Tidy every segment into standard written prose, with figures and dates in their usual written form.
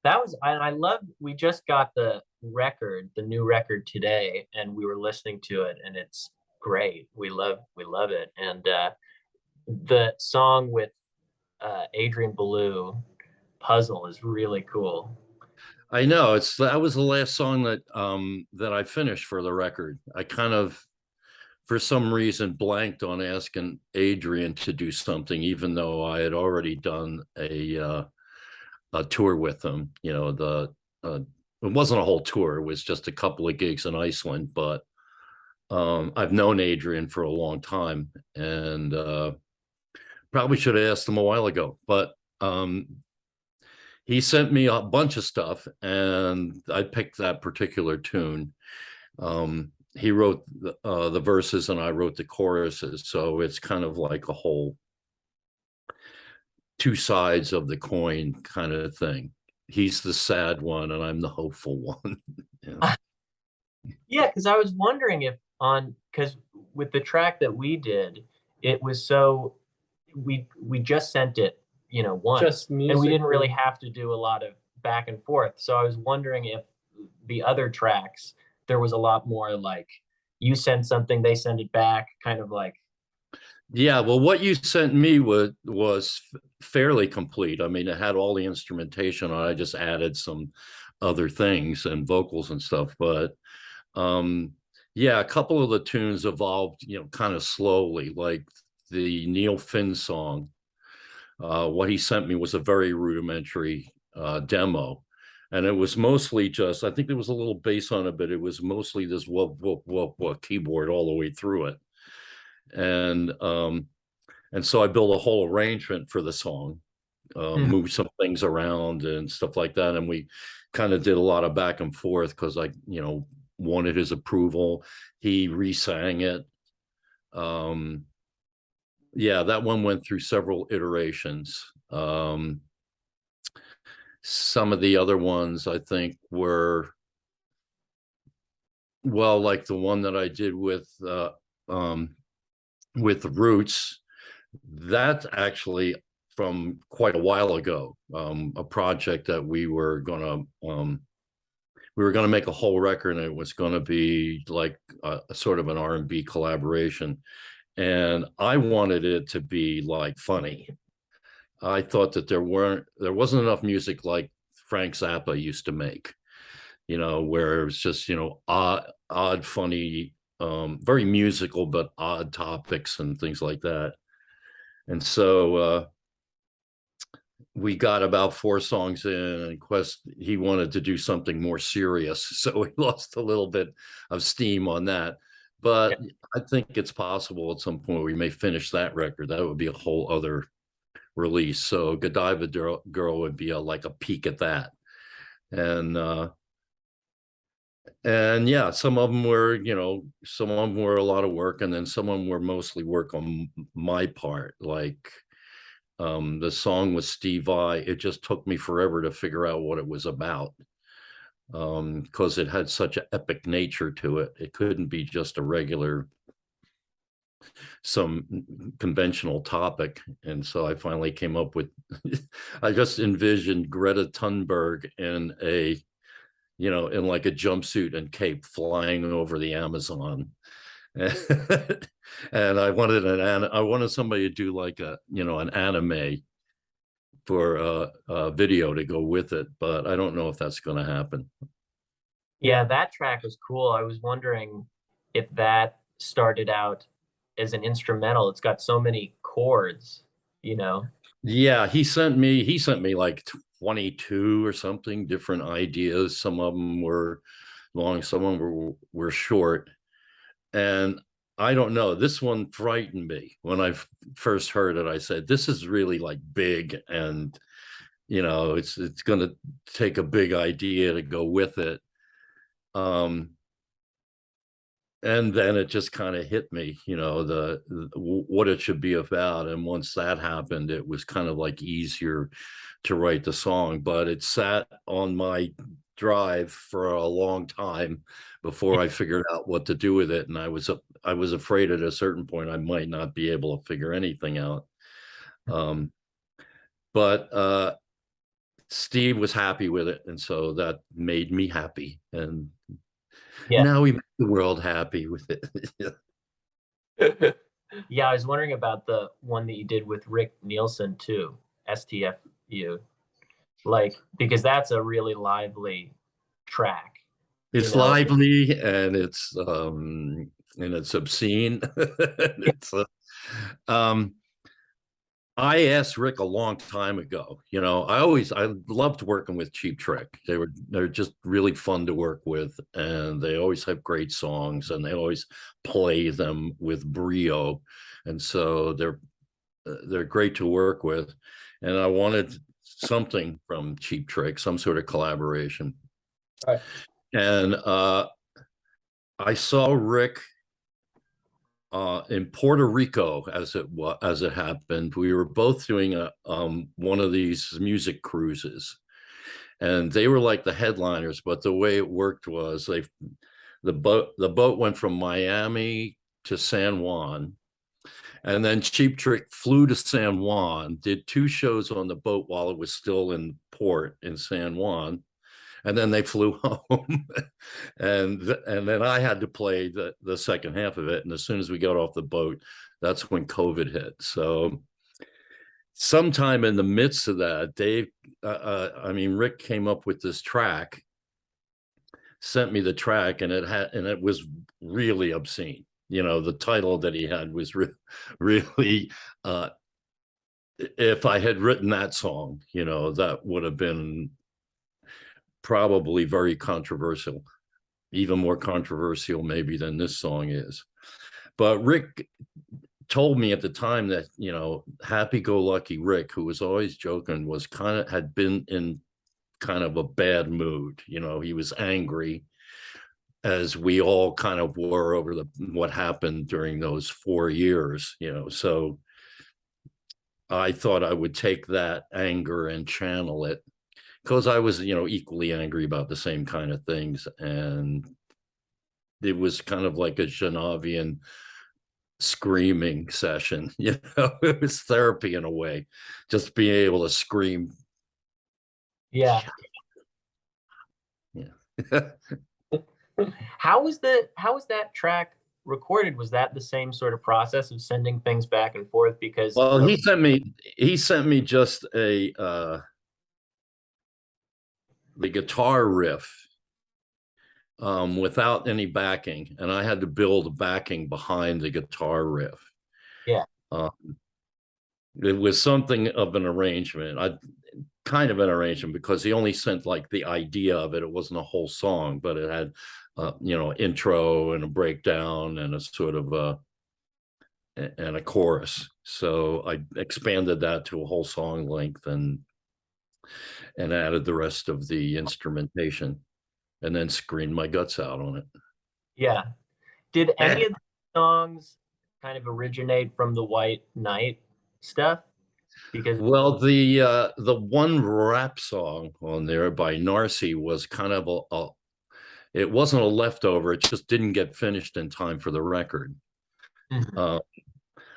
That was I love we just got the record, the new record today, and we were listening to it and it's great. We love it. And the song with Adrian Belew, Puzzle, is really cool. I know that was the last song that I finished for the record. I kind of for some reason blanked on asking Adrian to do something, even though I had already done a tour with him. Uh, it wasn't a whole tour; it was just a couple of gigs in Iceland. But I've known Adrian for a long time, and probably should have asked him a while ago. But he sent me a bunch of stuff, and I picked that particular tune. He wrote the verses, and I wrote the choruses, so it's kind of like a whole two sides of the coin kind of thing. He's the sad one, and I'm the hopeful one. Yeah. Yeah, because I was wondering if on because with the track that we did, it was so we just sent it, once, Just and we music. didn't really have to do a lot of back and forth. So I was wondering if the other tracks there was a lot more like you send something, they send it back, kind of like. Yeah, well, what you sent me was fairly complete. I mean, it had all the instrumentation on. I just added some other things and vocals and stuff. But yeah, a couple of the tunes evolved, kind of slowly. Like the Neil Finn song. What he sent me was a very rudimentary demo. And it was mostly just, I think there was a little bass on it, but it was mostly this whoop, whoop, whoop, whoop keyboard all the way through it. And so I built a whole arrangement for the song, Mhm. moved some things around and stuff like that. And we kind of did a lot of back and forth because I, wanted his approval. He re-sang it. Um, yeah, that one went through several iterations. Some of the other ones I think were, well, like the one that I did with the Roots. That's actually from quite a while ago, a project that we were gonna make a whole record, and it was gonna be like a sort of an R&B collaboration, and I wanted it to be like funny. I thought that there wasn't enough music like Frank Zappa used to make, where it was just, odd, funny, very musical, but odd topics and things like that. And so we got about four songs in, and Quest, he wanted to do something more serious. So we lost a little bit of steam on that. Yeah. But I think it's possible at some point we may finish that record. That would be a whole other release. So Godiva Girl would be like a peek at that. And yeah, some of them were, some of them were a lot of work, and then some of them were mostly work on my part. Like the song with Steve Vai, it just took me forever to figure out what it was about, because it had such an epic nature to it. It couldn't be just a regular, some conventional topic. And so I finally came up with, I just envisioned Greta Thunberg in like a jumpsuit and cape flying over the Amazon. And I wanted somebody to do like an anime for a video to go with it, but I don't know if that's going to happen. Yeah, that track was cool. I was wondering if that started out as an instrumental. It's got so many chords, you know. Yeah, he sent me like 22 or something different ideas. Some of them were long, some of them were short. And I don't know, this one frightened me when I first heard it. I said, this is really like big, and it's going to take a big idea to go with it. Um, and then it just kind of hit me, what it should be about. And once that happened, it was kind of like easier to write the song. But it sat on my drive for a long time before I figured out what to do with it. And I was afraid at a certain point I might not be able to figure anything out. um, but Steve was happy with it, and so that made me happy. And Yeah. now we make the world happy with it. Yeah, I was wondering about the one that you did with Rick Nielsen too, STFU. Like, because that's a really lively track, you It's know? lively and it's obscene. it's um I asked Rick a long time ago. I loved working with Cheap Trick. They're just really fun to work with, and they always have great songs, and they always play them with brio, and so they're great to work with. And I wanted something from Cheap Trick, some sort of collaboration. Right. And I saw Rick in Puerto Rico as it happened. We were both doing one of these music cruises, and they were like the headliners. But the way it worked was the boat went from Miami to San Juan, and then Cheap Trick flew to San Juan, did 2 shows on the boat while it was still in port in San Juan, and then they flew home. And then I had to play the second half of it. And as soon as we got off the boat, that's when COVID hit. So sometime in the midst of that, Rick came up with this track, sent me the track, and it was really obscene. The title that he had was really, if I had written that song, that would have been probably very controversial, even more controversial maybe than this song is. But Rick told me at the time that, happy-go-lucky Rick, who was always joking, had been in kind of a bad mood. He was angry, as we all kind of were over what happened during those 4 years. So I thought I would take that anger and channel it, because I was, equally angry about the same kind of things. And it was kind of like a Genevian screaming session. It was therapy in a way, just being able to scream. Yeah. Yeah. How was that track recorded? Was that the same sort of process of sending things back and forth? Because Well, he sent me just the guitar riff, without any backing, and I had to build backing behind the guitar riff. yeah, Uh, it was something of an arrangement. I kind of an arrangement, because he only sent like the idea of it. It wasn't a whole song, but it had, intro and a breakdown and a sort of and a chorus. So I expanded that to a whole song length, and added the rest of the instrumentation, and then screamed my guts out on yeah. Did any it. of the songs kind of originate from the White Knight stuff? Because Well, the one rap song on there by Narcy was kind of it wasn't a leftover. It just didn't get finished in time for the record. Mhm. Uh,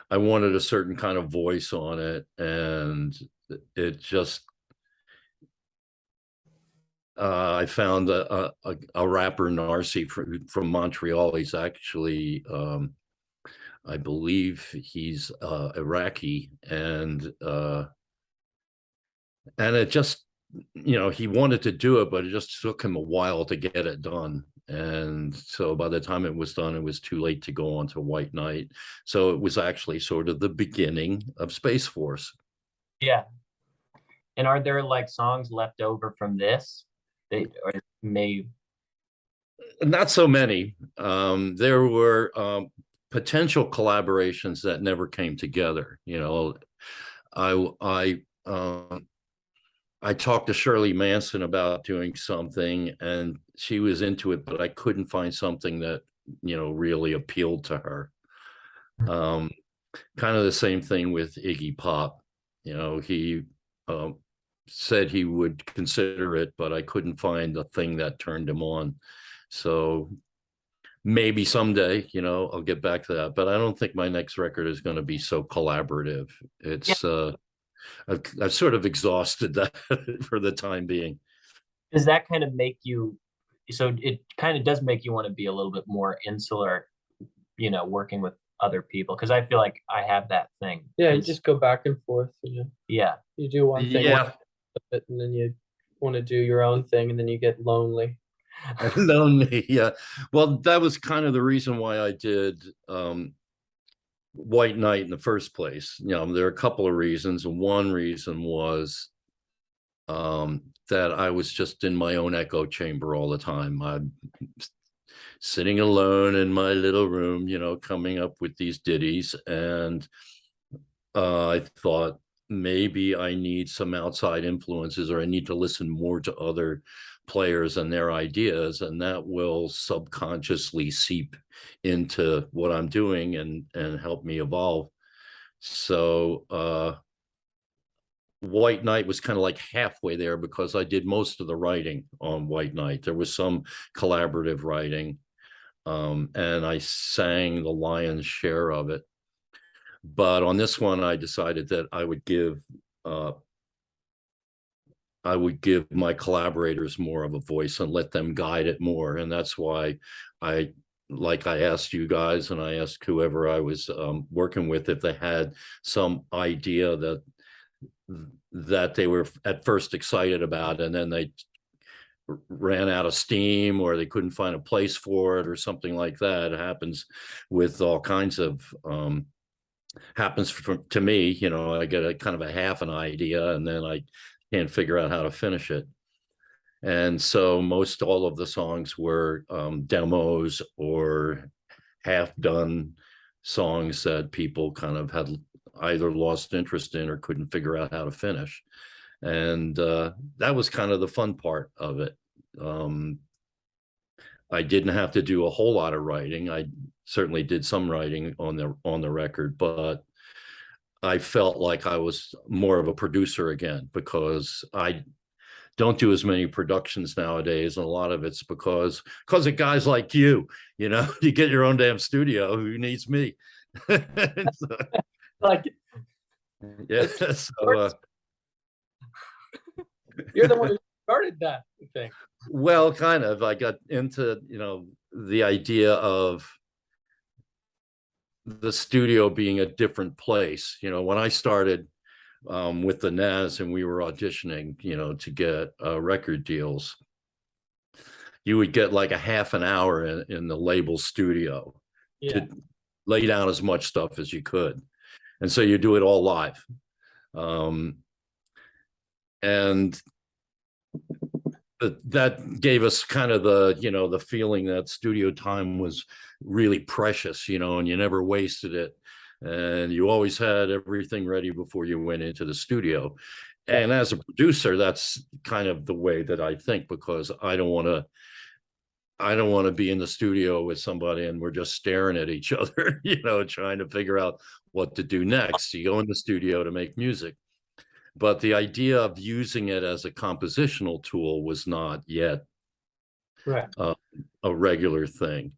I wanted a certain kind of voice on it, and it just I found a rapper, Narcy, from Montreal. He's actually, I believe he's Iraqi, and it just, he wanted to do it, but it just took him a while to get it done. And so by the time it was done, it was too late to go on to White Knight. So it was actually sort of the beginning of Space Force. yeah. And are there like songs left over from this? They or may Not so many. There were potential collaborations that never came together. I I I talked to Shirley Manson about doing something, and she was into it, but I couldn't find something that, really appealed to her. Um, Kind of the same thing with Iggy Pop. He um, said he would consider it, but I couldn't find the thing that turned him on. So maybe someday, I'll get back to that. But I don't think my next record is going to be so collaborative. yeah, It's I've sort of exhausted that for the time being. Does that kind of make you, so it kind of does make you want to be a little bit more insular, working with other people? Because I feel like I have that thing. Yeah, you just go back and forth. Yeah. You do one thing, Yeah, and then you want to do your own thing, and then you get lonely. lonely. Yeah. Well, that was kind of the reason why I did White Knight in the first place. There are a couple of reasons. One reason was that I was just in my own echo chamber all the time. I'm sitting alone in my little room, coming up with these ditties. And I thought maybe I need some outside influences, or I need to listen more to other players and their ideas, and that will subconsciously seep into what I'm doing and help me evolve. So White Knight was kind of like halfway there, because I did most of the writing on White Knight. There was some collaborative writing, and I sang the lion's share of it. But on this one, I decided that I would give my collaborators more of a voice and let them guide it more. And that's why I asked you guys, and I asked whoever I was working with, if they had some idea that they were at first excited about, and then they ran out of steam, or they couldn't find a place for it, or something like that. It happens with all kinds of happens to me. I get a kind of a half an idea, and then I can't figure out how to finish it. And so most all of the songs were demos or half done songs that people kind of had either lost interest in or couldn't figure out how to finish. And that was kind of the fun part of it. I didn't have to do a whole lot of writing. I certainly did some writing on the record, but I felt like I was more of a producer again, because I don't do as many productions nowadays, and a lot of it's because of guys like you. You get your own damn studio. Who needs me? So, Like, yeah. So, you're the one who started that thing. well, kind of. I got into the idea of the studio being a different place. When I started with the Nas and we were auditioning, to get record deals, you would get like a half an hour in the label studio to lay down as much stuff as you could. And so you do it all live. And that gave us kind of the feeling that studio time was really precious, and you never wasted it. And you always had everything ready before you went into the studio. And as a producer, that's kind of the way that I think, because I don't want to be in the studio with somebody and we're just staring at each other, trying to figure out what to do next. You go in the studio to make music. But the idea of using it as a compositional tool was not yet a regular thing.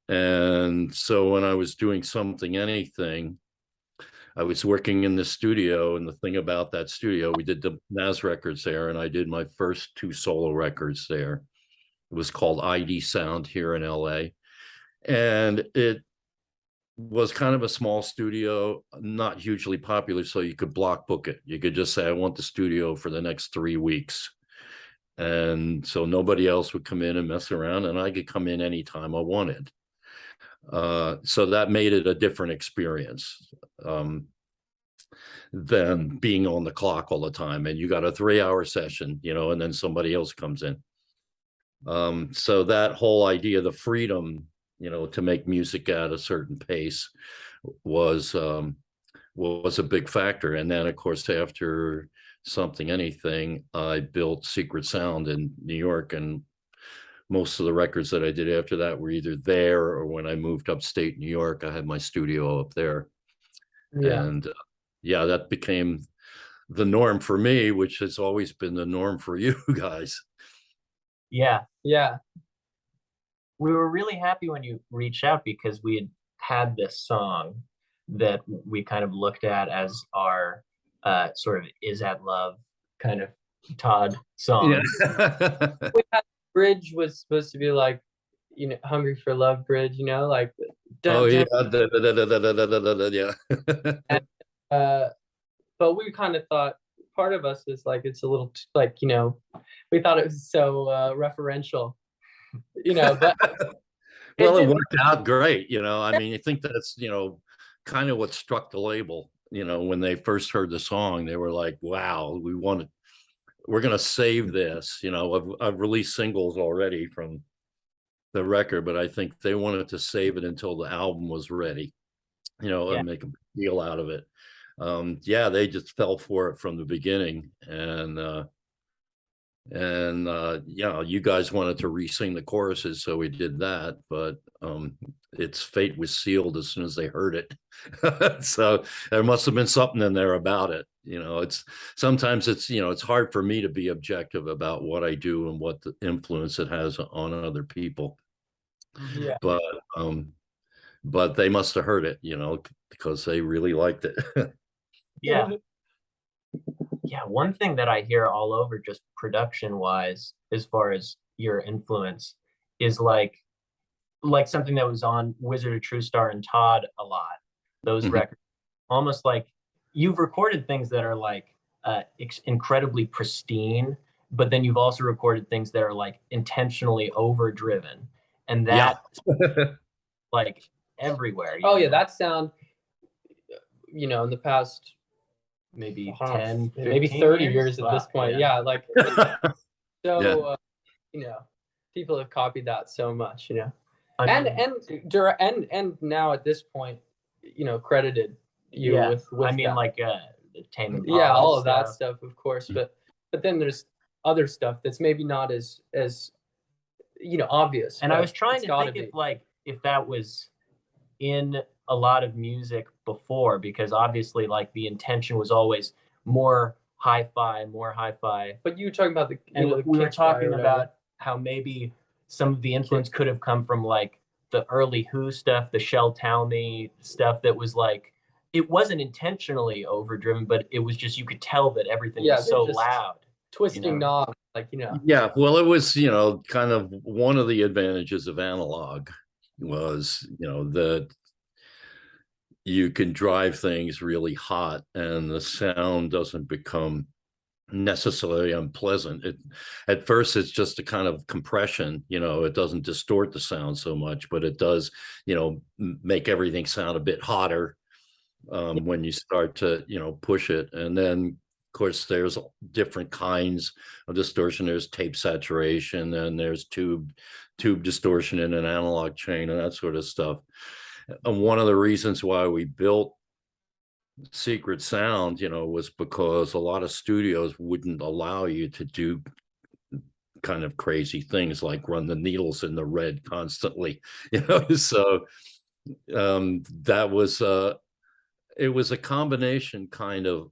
And so when I was doing Something Anything, I was working in the studio, and the thing about that studio, we did the Nas records there, and I did my first 2 solo records there. It was called ID Sound here in LA. And it was kind of a small studio, not hugely popular, so you could block book it. You could just say, I want the studio for the next 3 weeks. And so nobody else would come in and mess around, and I could come in anytime I wanted. So that made it a different experience than being on the clock all the time. And you got a 3-hour session, and then somebody else comes in. So that whole idea, the freedom, to make music at a certain pace was a big factor. And then, of course, after Something Anything, I built Secret Sound in New York, and most of the records that I did after that were either there, or when I moved upstate New York, I had my studio up there. And that became the norm for me, which has always been the norm for you guys. Yeah. Yeah. We were really happy when you reached out, because we had this song that we kind of looked at as our sort of is at love kind of Todd Yeah. song. We had bridge was supposed to be like, hungry for love bridge, like Oh dun, yeah. dun, Yeah. and, but we kind of thought part of us is like it's a little like we thought it was so referential, but it Well, it didn't. worked out great. I mean, I think that's, kind of what struck the label. When they first heard the song, they were like, wow, we're going to save this. I've released singles already from the record, but I think they wanted to save it until the album was ready, Yeah, and make a deal out of it. Yeah, they just fell for it from the beginning. You guys wanted to re-sing the choruses, so we did that, but its fate was sealed as soon as they heard it. So there must have been something in there about it. It's sometimes it's hard for me to be objective about what I do and what the influence it has on other people. Yeah. But they must have heard it, because they really liked it. yeah, yeah. One thing that I hear all over, just production wise, as far as your influence, is like something that was on Wizard of True Star and Todd a lot. Those Mhm. records, almost like you've recorded things that are like incredibly pristine, but then you've also recorded things that are like intentionally overdriven, and Yeah. that like everywhere. Oh yeah, that sound, in the past Maybe I don't know, 10, maybe 15 30 years. years at this Wow, point. yeah. Yeah, like Yeah. so people have copied that so much, I and mean, and now at this point, credited you yeah. with I mean, that. like the Tame Yeah, Impala all of that stuff. stuff, of course, but then there's other stuff that's maybe not as obvious. And I but was trying it's to gotta think be. if that was in a lot of music before, because obviously like the intention was always more hi-fi, more hi-fi. But you were talking about the And the we were Kinks guy or talking whatever. about how maybe some of the influence could have come from like the early Who stuff, the Shel Talmy stuff that was like it wasn't intentionally overdriven, but it was just you could tell that everything Yeah, was they're so just loud. twisting knobs, like Yeah, well, it was, kind of one of the advantages of analog was, that you can drive things really hot and the sound doesn't become necessarily unpleasant. At first it's just a kind of compression, it doesn't distort the sound so much, but it does, make everything sound a bit hotter when you start to push it. And then of course there's different kinds of distortion. There's tape saturation and there's tube distortion in an analog chain and that sort of stuff. And one of the reasons why we built Secret Sound, was because a lot of studios wouldn't allow you to do kind of crazy things like run the needles in the red constantly, so that was it was a combination kind of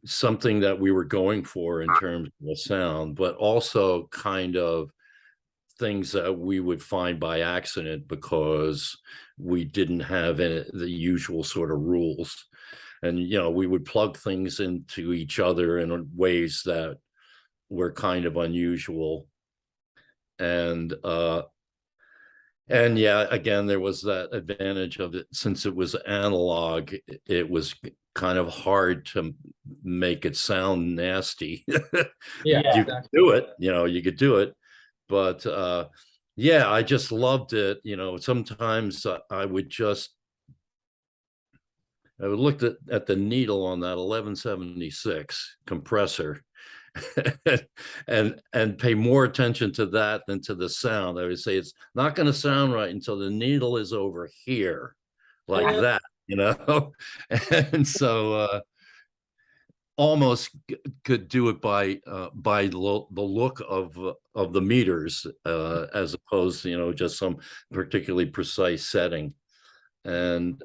something that we were going for in terms of the sound, but also kind of things that we would find by accident because we didn't have the usual sort of rules. And, we would plug things into each other in ways that were kind of unusual. And yeah, again, there was that advantage of it since it was analog, it was kind of hard to make it sound nasty. yeah, Yeah. You could exactly. do it, you could do it, but yeah, I just loved it. Sometimes I would look at the needle on that 1176 compressor and pay more attention to that than to the sound. I would say it's not going to sound right until the needle is over here, like that, and so almost could do it by the look of the meters as opposed to just some particularly precise setting. And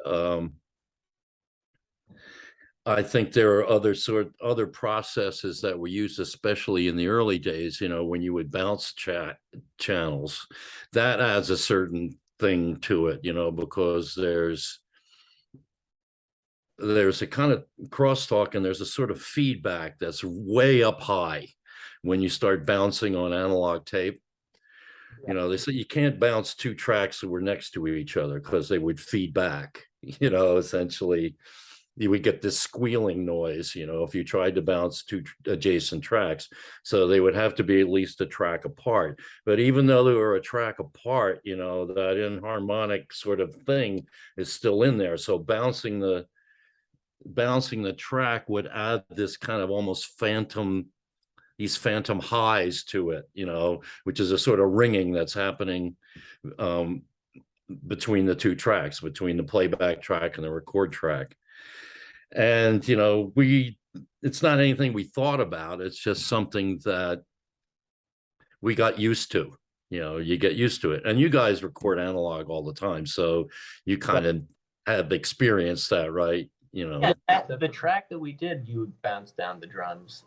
I think there are other processes that were used, especially in the early days, when you would bounce channels, that adds a certain thing to it, because there's there's a kind of crosstalk and there's a sort of feedback that's way up high when you start bouncing on analog tape. You know, they say you can't bounce two tracks that were next to each other because they would feed back. You know, essentially, you would get this squealing noise, you know, if you tried to bounce two adjacent tracks. So they would have to be at least a track apart. But even though they were a track apart, you know, that inharmonic sort of thing is still in there. So bouncing the track would add this kind of almost these phantom highs to it, you know, which is a sort of ringing that's happening between the two tracks, between the playback track and the record track. And, you know, it's not anything we thought about. It's just something that we got used to. You know, you get used to it. And you guys record analog all the time. So you kind of have experienced that, right? You know, the track that we did, you would bounce down the drums,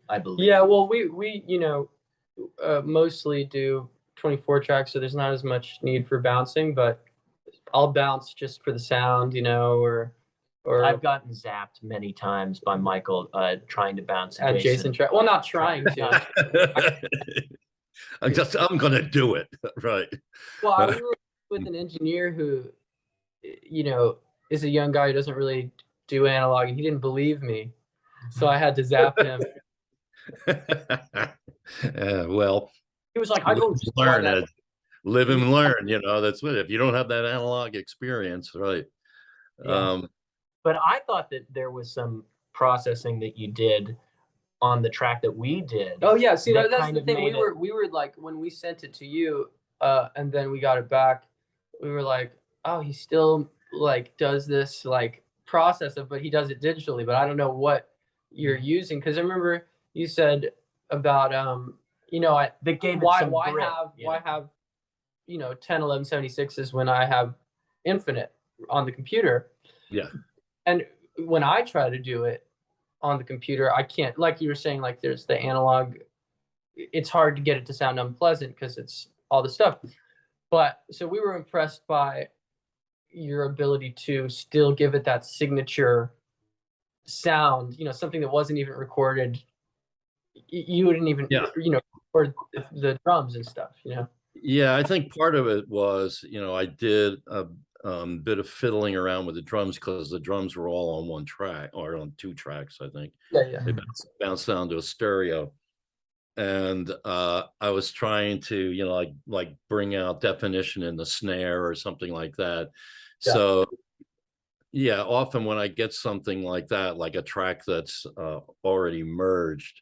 I believe. Yeah, well, we you know, mostly do 24 tracks, so there's not as much need for bouncing, but I'll bounce just for the sound, you know, or I've gotten zapped many times by Michael trying to bounce adjacent track. Well, not trying to. I'm gonna do it, right? Well, we were with an engineer who, you know, is a young guy who doesn't really do analog, and he didn't believe me, so I had to zap him. Well, he was like, "I go learn, live and learn." You know, that's what, if you don't have that analog experience, right? Yeah. But I thought that there was some processing that you did on the track that we did. Oh yeah, see, that's the thing. We were like, when we sent it to you, and then we got it back, we were like, oh, he still like does this like process of, but he does it digitally. But I don't know what you're using, because I remember you said about you know, why have you know 10 1176s when I have infinite on the computer. Yeah. And when I try to do it on the computer, I can't, like you were saying, like there's the analog, it's hard to get it to sound unpleasant because it's all the stuff. But so we were impressed by your ability to still give it that signature sound, you know, something that wasn't even recorded. You wouldn't even, you know, or the drums and stuff, you know? Yeah, I think part of it was, you know, I did a bit of fiddling around with the drums because the drums were all on one track or on two tracks, I think. Yeah. They bounced down to a stereo. And I was trying to, you know, like bring out definition in the snare or something like that. Yeah. So yeah, often when I get something like that, like a track that's already merged,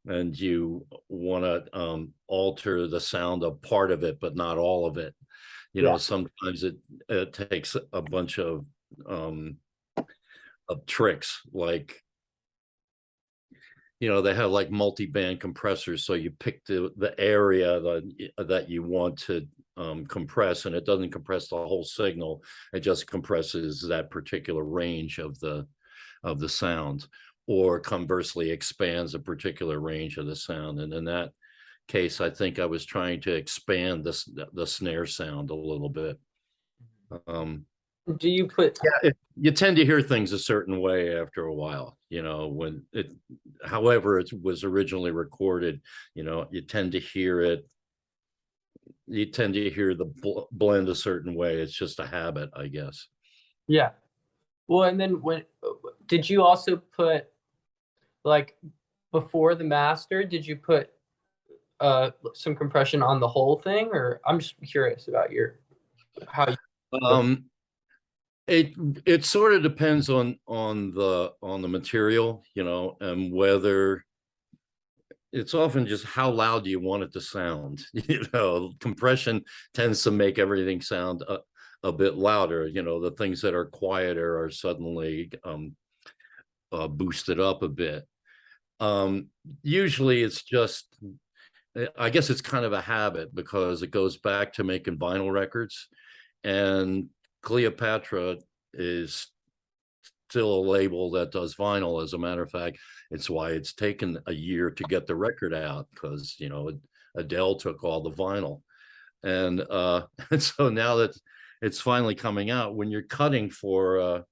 and you want to alter the sound of part of it, but not all of it. You know, sometimes it takes a bunch of tricks, like, you know, they have like multi-band compressors. So you pick the area that you want to compress, and it doesn't compress the whole signal. It just compresses that particular range of the sound, or conversely expands a particular range of the sound. And in that case, I think I was trying to expand the snare sound a little bit. Do you put? Yeah, you tend to hear things a certain way after a while, you know, when however it was originally recorded, you know, you tend to hear it. You tend to hear the blend a certain way. It's just a habit, I guess. Yeah. Well, and then did you also put, like, before the master, did you put some compression on the whole thing? Or I'm just curious about how you it sort of depends on the material, you know, and whether it's often just how loud you want it to sound. You know, compression tends to make everything sound a bit louder. You know, the things that are quieter are suddenly boosted up a bit. Usually it's just, I guess it's kind of a habit because it goes back to making vinyl records, and Cleopatra is still a label that does vinyl. As a matter of fact, it's why it's taken a year to get the record out, because, you know, Adele took all the vinyl. And and so now that it's finally coming out, when you're cutting for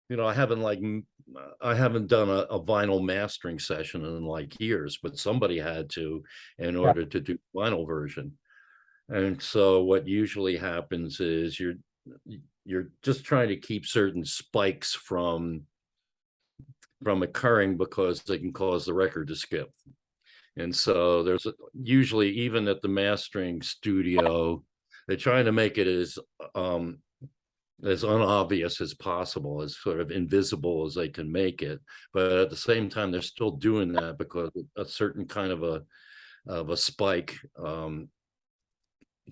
I haven't done a vinyl mastering session in like years, but somebody had to in Yeah. order to do vinyl version. And so what usually happens is you're just trying to keep certain spikes from occurring because they can cause the record to skip. And so usually, even at the mastering studio, they're trying to make it as unobvious as possible, as sort of invisible as they can make it. But at the same time, they're still doing that because a certain kind of a spike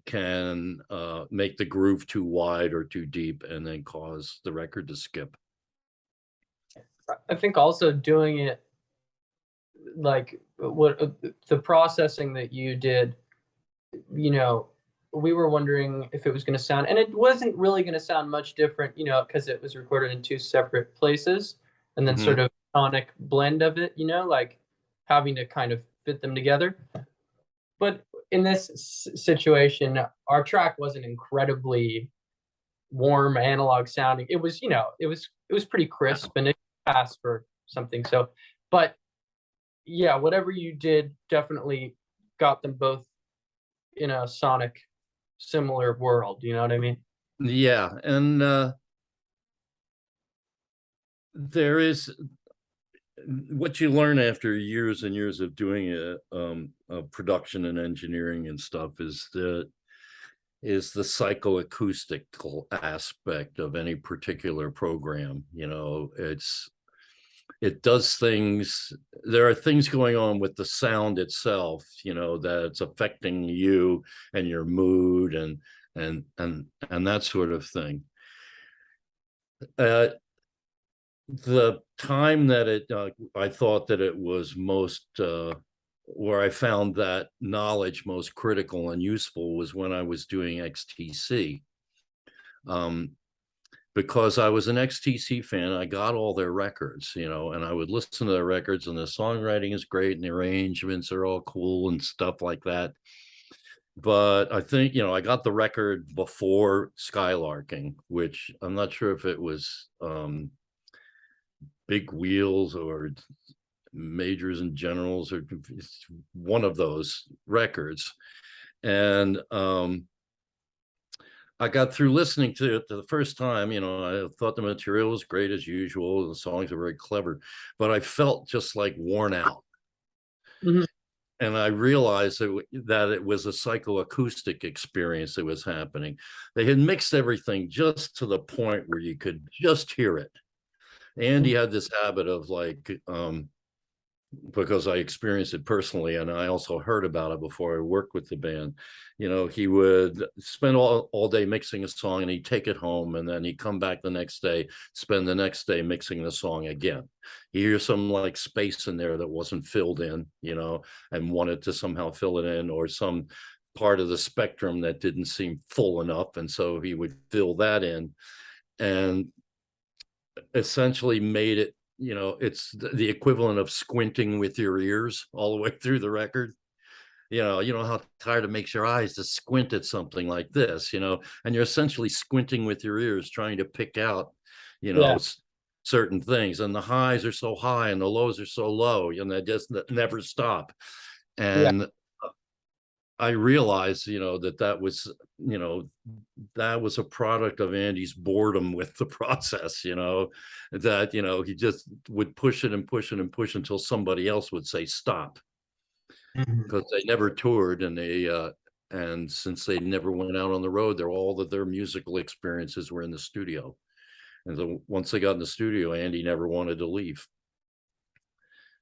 can make the groove too wide or too deep and then cause the record to skip. I think also doing it like what the processing that you did, you know, we were wondering if it was going to sound, and it wasn't really going to sound much different, you know, because it was recorded in two separate places, and then sort of sonic blend of it, you know, like having to kind of fit them together. But in this situation, our track wasn't incredibly warm analog sounding. It was, you know, it was pretty crisp and it passed for something. So, but yeah, whatever you did definitely got them both in a sonic similar world. You know what I mean? Yeah, and there is what you learn after years and years of doing production and engineering and stuff is the psychoacoustical aspect of any particular program. You know, it does things. There are things going on with the sound itself, you know, that's affecting you and your mood and that sort of thing. The time that I thought that it was most where I found that knowledge most critical and useful was when I was doing XTC. Because I was an XTC fan, I got all their records, you know, and I would listen to their records, and the songwriting is great and the arrangements are all cool and stuff like that. But I think, you know, I got the record before Skylarking, which I'm not sure if it was Big Wheels or Majors and Generals or one of those records. And I got through listening to it the first time, you know, I thought the material was great as usual. The songs are very clever, but I felt just like worn out. Mm-hmm. And I realized that it was a psychoacoustic experience that was happening. They had mixed everything just to the point where you could just hear it. Andy had this habit of like, because I experienced it personally, and I also heard about it before I worked with the band. You know, he would spend all day mixing a song, and he'd take it home, and then he'd come back the next day, spend the next day mixing the song again. He hears some like space in there that wasn't filled in, you know, and wanted to somehow fill it in, or some part of the spectrum that didn't seem full enough, and so he would fill that in, and essentially made it, you know, it's the equivalent of squinting with your ears all the way through the record. You know how tired it makes your eyes to squint at something like this, you know, and you're essentially squinting with your ears trying to pick out, you know, Yeah. certain things, and the highs are so high and the lows are so low, and they just never stop. Yeah. And I realized, you know, that was, you know, that was a product of Andy's boredom with the process, you know, that, you know, he just would push it and push it and push until somebody else would say stop, because they never toured, and since they never went out on the road, all of their musical experiences were in the studio. And so once they got in the studio, Andy never wanted to leave.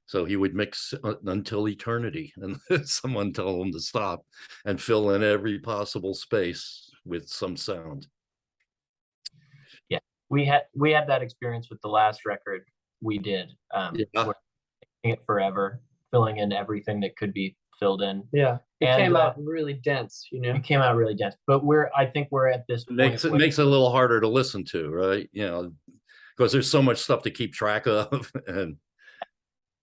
So he would mix until eternity, and someone tell him to stop and fill in every possible space with some sound. Yeah, we had that experience with the last record we did. Yeah. It forever, filling in everything that could be filled in. Yeah. It came out really dense, you know. It came out really dense, but I think we're at this point. It makes it a little harder to listen to, right? You know, because there's so much stuff to keep track of. And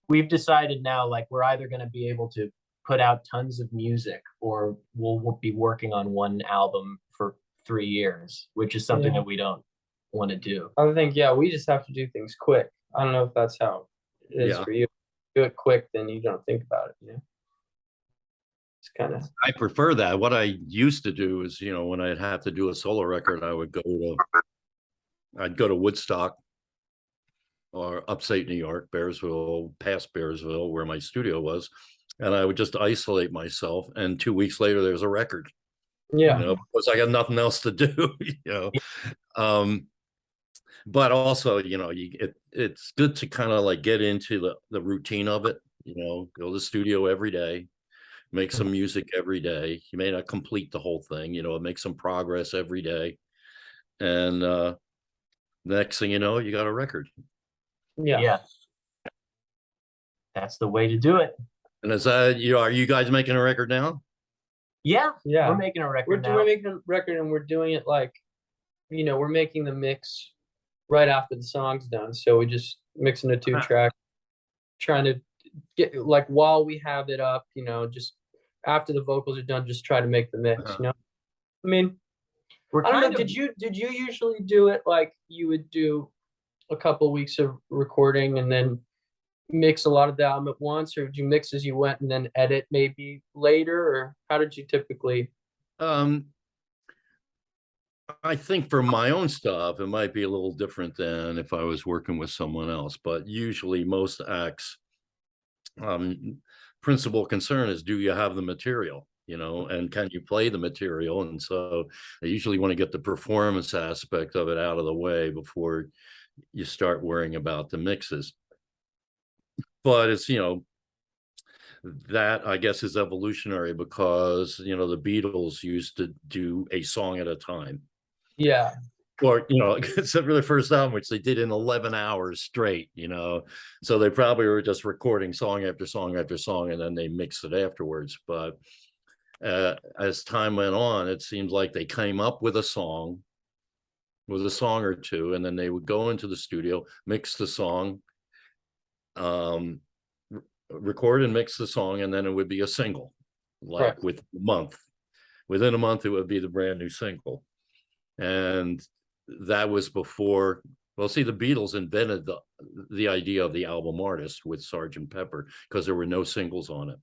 we've decided now, like, we're either going to be able to put out tons of music, or we'll be working on one album for 3 years, which is something that we don't want to do. I think, yeah, we just have to do things quick. I don't know if that's how it is Yeah. for you. Do it quick, then you don't think about it, you know? It's kind of, I prefer that. What I used to do is, you know, when I'd have to do a solo record, I'd go to Woodstock or upstate New York, Bearsville, past Bearsville, where my studio was, and I would just isolate myself. And 2 weeks later, there's a record, yeah. you know, because I got nothing else to do, you know. But also, you know, it's good to kind of like get into the routine of it, you know, go to the studio every day, make some music every day. You may not complete the whole thing, you know, make some progress every day. And next thing you know, you got a record. Yeah. Yeah. That's the way to do it. And is that, you know, are you guys making a record now? Yeah. Yeah. We're making a record We're making a record, and we're doing it like, you know, we're making the mix right after the song's done. So we just mixing a 2-track, trying to get, like, while we have it up, you know, just after the vocals are done, just try to make the mix, you know? I mean, We're I don't know, kind of, did you usually do it like you would do a couple weeks of recording and then mix a lot of the album at once, or did you mix as you went and then edit maybe later, or how did you typically? I think for my own stuff, it might be a little different than if I was working with someone else, but usually most acts, principal concern is, do you have the material, you know, and can you play the material? And so I usually want to get the performance aspect of it out of the way before you start worrying about the mixes. But it's, you know, that I guess is evolutionary, because, you know, the Beatles used to do a song at a time. Yeah. Or, you know, except for the first album, which they did in 11 hours straight, you know. So they probably were just recording song after song after song, and then they mixed it afterwards. But as time went on, it seems like they came up with a song or two, and then they would go into the studio, mix the song, record and mix the song, and then it would be a single. Like Right. within a month, it would be the brand new single. And that was before, well, see, the Beatles invented the idea of the album artist with Sgt. Pepper, because there were no singles on it.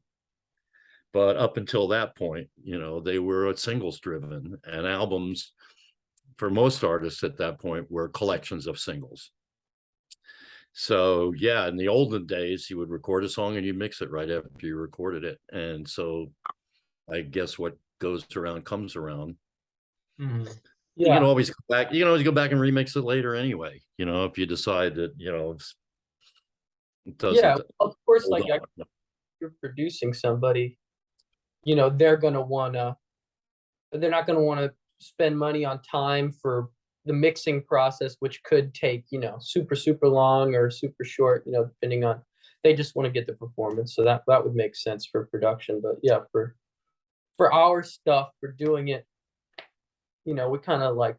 But up until that point, you know, they were singles driven, and albums for most artists at that point were collections of singles. So yeah, in the olden days, you would record a song and you mix it right after you recorded it. And so I guess what goes around comes around. Mhm. You can Yeah. always go back, you can always go back and remix it later anyway, you know, if you decide that, you know, it doesn't Yeah. Of course, hold like, on. you're producing somebody, you know, they're not gonna wanna spend money on time for the mixing process, which could take, you know, super, super long or super short, you know, depending on, they just wanna get the performance. So that would make sense for production. But yeah, for our stuff, for doing it, you know, we kinda like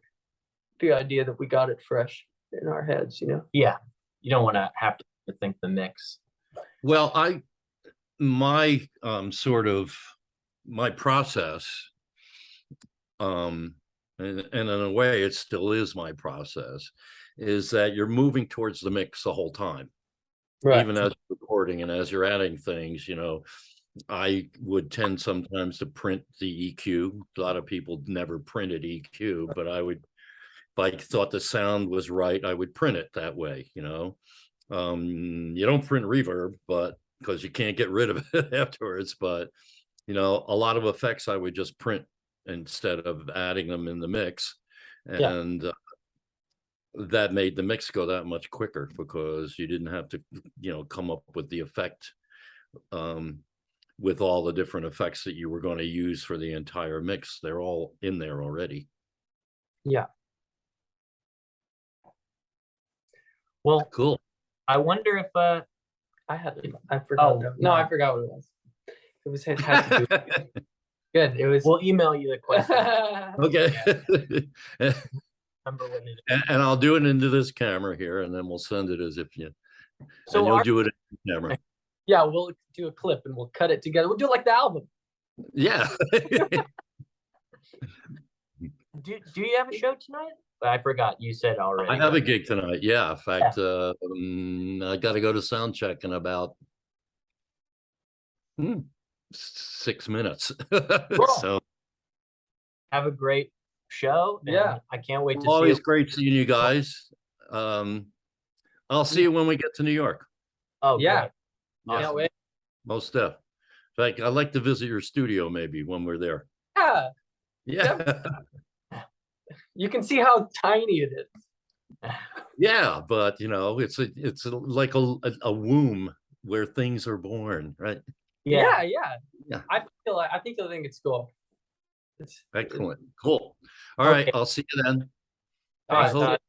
the idea that we got it fresh in our heads, you know? Yeah. You don't want to have to think the mix. Well, my sort of my process, and in a way it still is my process, is that you're moving towards the mix the whole time, Right. even as you're recording and as you're adding things, you know. I would tend sometimes to print the EQ. A lot of people never printed EQ, but I would, if I thought the sound was right, I would print it that way, you know. You don't print reverb, but because you can't get rid of it afterwards. But, you know, a lot of effects I would just print instead of adding them in the mix. Yeah. And that made the mix go that much quicker, because you didn't have to, you know, come up with the effect, with all the different effects that you were going to use for the entire mix. They're all in there already. Yeah. Well, Cool. I wonder if I forgot. Oh, No, no. I forgot what it was. It had to do. Good. It was. we'll email you the question. Okay. Remember when it And I'll do it into this camera here, and then we'll send it as if you, So and you'll our- do it in the camera. Yeah, we'll do a clip and we'll cut it together. We'll do it like the album. Yeah. do you have a show tonight? I forgot you said already. I have a gig tonight. Yeah. In fact, Yeah. I got to go to sound check in about 6 minutes. Cool. So Have a great show. And Yeah. I can't wait to see always you. great seeing you guys. I'll see you when we get to New York. Oh, Yeah. great. Yeah, Can't wait. most stuff. In fact, I'd like to visit your studio maybe when we're there. Yeah. Yeah. You can see how tiny it is. Yeah, but you know, it's like a womb where things are born, right? Yeah. Yeah. I think you'll think it's cool. Excellent. Cool. All right. Okay. I'll see you then. All I right. hope